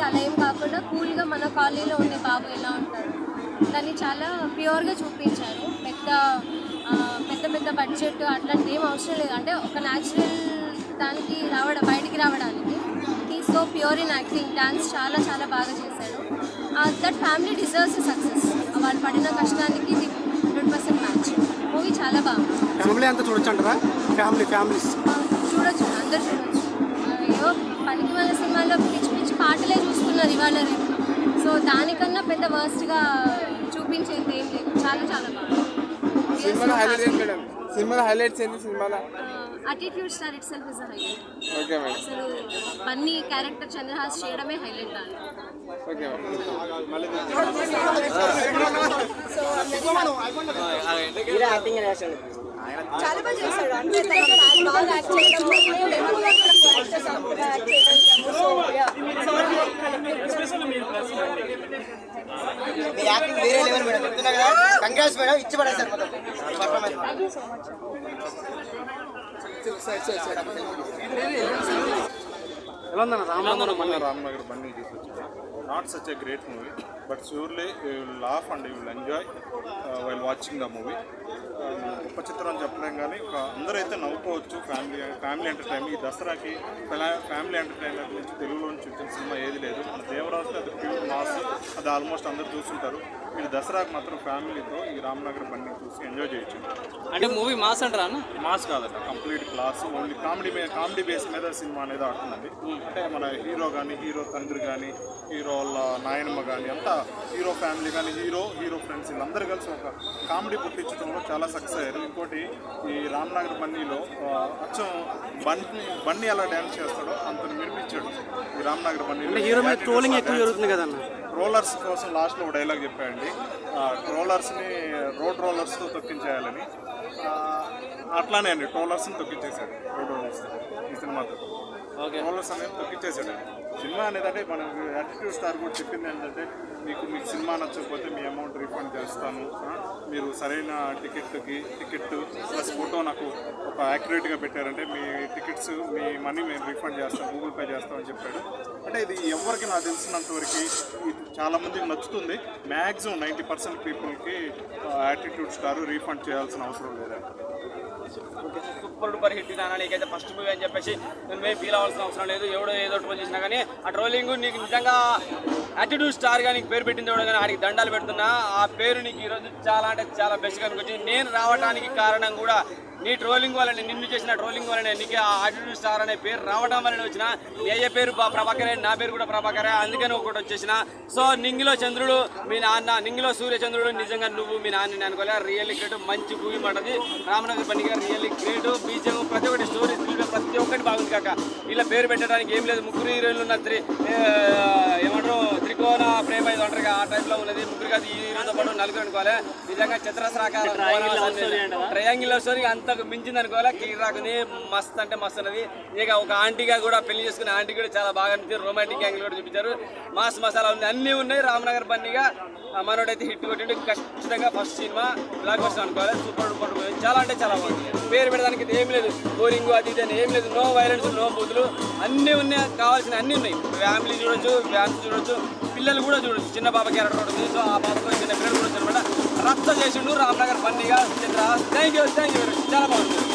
అలా ఏం కాకుండా కూల్గా మన కాలనీలో ఉండే బాబు ఎలా ఉంటాడు దాన్ని చాలా ప్యూర్గా చూపించారు. పెద్ద పెద్ద బడ్జెట్ అట్లాంటిది ఏం అవసరం లేదు. అంటే ఒక న్యాచురల్ దానికి బయటికి రావడానికి ఈ so pure in acting, dance చాలా చాలా బాగా చేశాడు. That family deserves success. వాళ్ళు పడిన కష్టానికి ఇది 100% మ్యాచ్. మూవీ చాలా బాగుంది. ఫ్యామిలీ అంతా చూడొచ్చు అంటారా? ఫ్యామిలీస్ చూడొచ్చు, అందరు చూడొచ్చు. ఏవో పనికి వాళ్ళ సినిమాల్లో పిచ్చి పిచ్చి పాటలే చూస్తున్నారు ఇవాళ రేపు. సో దానికన్నా పెద్ద వర్స్ట్గా చూపించేది ఏం లేదు. చాలా చాలా బాగుంది. సినిమాలో హైలైట్స్ ఏంటి? సినిమాలో attitude star it self is highlight. Okay madam. అసలు బన్నీ క్యారెక్టర్ చంద్రహాస్ చేయడమే హైలైట్ దాన్ని. Okay madam. చాలా బాగా చేశాడు. అంటే బాగా యాక్ట్ చేయడం మీ యాక్టింగ్ వేరే లెవెల్ మేడం. చెప్తున్నా కదా, కంగ్రాట్స్ మేడం, ఇచ్చి పడేశారు మొత్తం performance. Thank you so much. ఎలా ఉందన్న రామ్నగర్ బన్నీ తీసుకొచ్చారు. Not such a great movie, but surely you will laugh and you will enjoy while watching the movie. గొప్ప చిత్రం అని చెప్పలేం కానీ అందరూ అయితే నవ్వుకోవచ్చు. Family entertainment. ఈ దసరాకి ఫ్యామిలీ ఎంటర్టైనర్ నుంచి తెలుగులో నుంచి వచ్చిన సినిమా ఏది లేదు. మన దేవరాజు అది ప్యూర్ మాస్, అది ఆల్మోస్ట్ అందరూ చూస్తుంటారు. మీరు దసరాకి మాత్రం ఫ్యామిలీతో ఈ రామ్నగర్ బన్నీ చూసి ఎంజాయ్ చేయొచ్చు. అంటే మూవీ మాస్ అంటారా? మాస్ కాదట, complete class. Only comedy base మీద సినిమా అనేది ఆడుతుందండి. అంటే మన హీరో కానీ, హీరో తండ్రి కానీ, హీరో వాళ్ళ నాయనమ్మ కానీ, అంతా హీరో ఫ్యామిలీ కానీ, హీరో ఫ్రెండ్స్ వీళ్ళందరూ కలిసి ఒక కామెడీ పుట్టించడంలో చాలా సక్సెస్ అయ్యారు. ఇంకోటి ఈ రామ్నగర్ బన్నీలో అచ్చం బన్నీ ఎలా డ్యాన్స్ చేస్తాడో అంత నిర్మించాడు ఈ రామ్నగర్ బన్నీ. హీరో మీద ట్రోలింగ్ ఎక్కువ జరుగుతుంది కదన్న. రోలర్స్ కోసం లాస్ట్లో ఒక డైలాగ్ చెప్పాయండి, ట్రోలర్స్ని రోడ్ రోలర్స్తో తొక్కించేయాలని. అట్లానే అండి, ట్రోలర్స్ని తొక్కించేశాడు రోడ్ రోలర్స్తో ఈ సినిమాతో. రోలర్స్ అనేది తొక్కించేశాడు. సినిమా అనేది అంటే మనకు యాటిట్యూడ్ స్టార్ కూడా చెప్పింది ఏంటంటే, మీకు సినిమా నచ్చకపోతే మీ అమౌంట్ రీఫండ్ చేస్తాను, మీరు సరైన టికెట్ ప్లస్ ఫోటో నాకు ఒక యాక్యురేట్గా పెట్టారంటే మీ టికెట్స్ మీ మనీ మేము రీఫండ్ చేస్తాం, గూగుల్ పే చేస్తామని చెప్పాడు. అంటే ఇది ఎవరికి నాకు తెలిసినంత వరకు చాలామందికి నచ్చుతుంది. మ్యాక్సిమం 90% పీపుల్కి యాటిట్యూడ్ స్టార్ రీఫండ్ చేయాల్సిన అవసరం లేదండి. సూపర్ డూపర్ హిట్ ఇదానా, నీకైతే ఫస్ట్ మూవీ అని చెప్పేసి నువ్వే ఫీల్ అవ్వాల్సిన అవసరం లేదు. ఎవడో ఏదో ట్రోల్ చేసినా కానీ ఆ ట్రోలింగ్ నీకు నిజంగా యాటిట్యూడ్ స్టార్గా నీకు పేరు పెట్టింది ఎవడో కానీ ఆడికి దండాలు పెడుతున్నా. ఆ పేరు నీకు ఈరోజు చాలా అంటే చాలా బెస్ట్గా అనిపించింది. నేను రావడానికి కారణం కూడా నీ ట్రోలింగ్ వల్లనే, నిన్ను చేసిన ట్రోలింగ్ వల్లనే నీకు ఆ యాటిట్యూడ్ స్టార్ అనే పేరు రావడం వల్లనే వచ్చిన. ఏ పేరు ప్రభాకరే, నా పేరు కూడా ప్రభాకరే, అందుకని ఒకటి వచ్చేసిన. సో నింగిలో చంద్రుడు మీ నాన్న, నింగిలో సూర్యచంద్రుడు నిజంగా నువ్వు మీ నాన్నని అనుకోలే. రియల్లీ గ్రేట్, మంచి మూవీ పడ్డది రామనగర్ బన్నీ గారు. Really great. బీజం ప్రతి ఒక్కటి స్టోరీ ప్రతి ఒక్కటి బాగుంది కాక. ఇలా పేరు పెట్టడానికి ఏం లేదు. ముగ్గురు హీరోయిన్లు ఉన్న ఏమంటారు త్రికోణ ప్రేమ ఇది అంటారు, ఆ టైప్లో ఉన్నది. ముగ్గురు కాదు, ఈ హీరోతో పాటు నలుగురు అనుకోవాలి. నిజంగా చతురస్రాకారం ట్రయాంగిల్ లవ్ స్టోరీ అంతకు మించింది అనుకోవాలి. కీరాకుని మస్త్ అంటే మస్త్ ఉన్నది. ఇక ఒక ఆంటీగా కూడా పెళ్లి చేసుకునే ఆంటీ కూడా చాలా బాగా అనిపించారు. రొమాంటిక్ యాంగిల్ కూడా చూపించారు. మాస్ మసాలా ఉంది, అన్నీ ఉన్నాయి. రామనగర్ బన్నీగా మనోడైతే హిట్ కొట్టిండు. ఖచ్చితంగా ఫస్ట్ సినిమా బ్లాక్ బస్టర్ అనుకోవాలి. సూపర్ డూపర్ చాలా అంటే చాలా బాగుంది. పేరు పెట్టడానికి ఏం లేదు, బోరింగ్ అది ఇది అని ఏం లేదు. నో వైలెన్స్, నో బూతులు, అన్నీ ఉన్నాయి. కావాల్సిన అన్నీ ఉన్నాయి. ఫ్యామిలీ చూడొచ్చు, ఫ్యాన్స్ చూడొచ్చు, పిల్లలు కూడా చూడొచ్చు. చిన్న బాబా క్యారెక్టర్ ఉంటుంది. సో ఆ బాబా చిన్న పిల్లలు చూడొచ్చు అనమాట. రచ్చ చేసిండు రామనగర్ బన్నీగా. థ్యాంక్ యూ చాలా బాగుంది.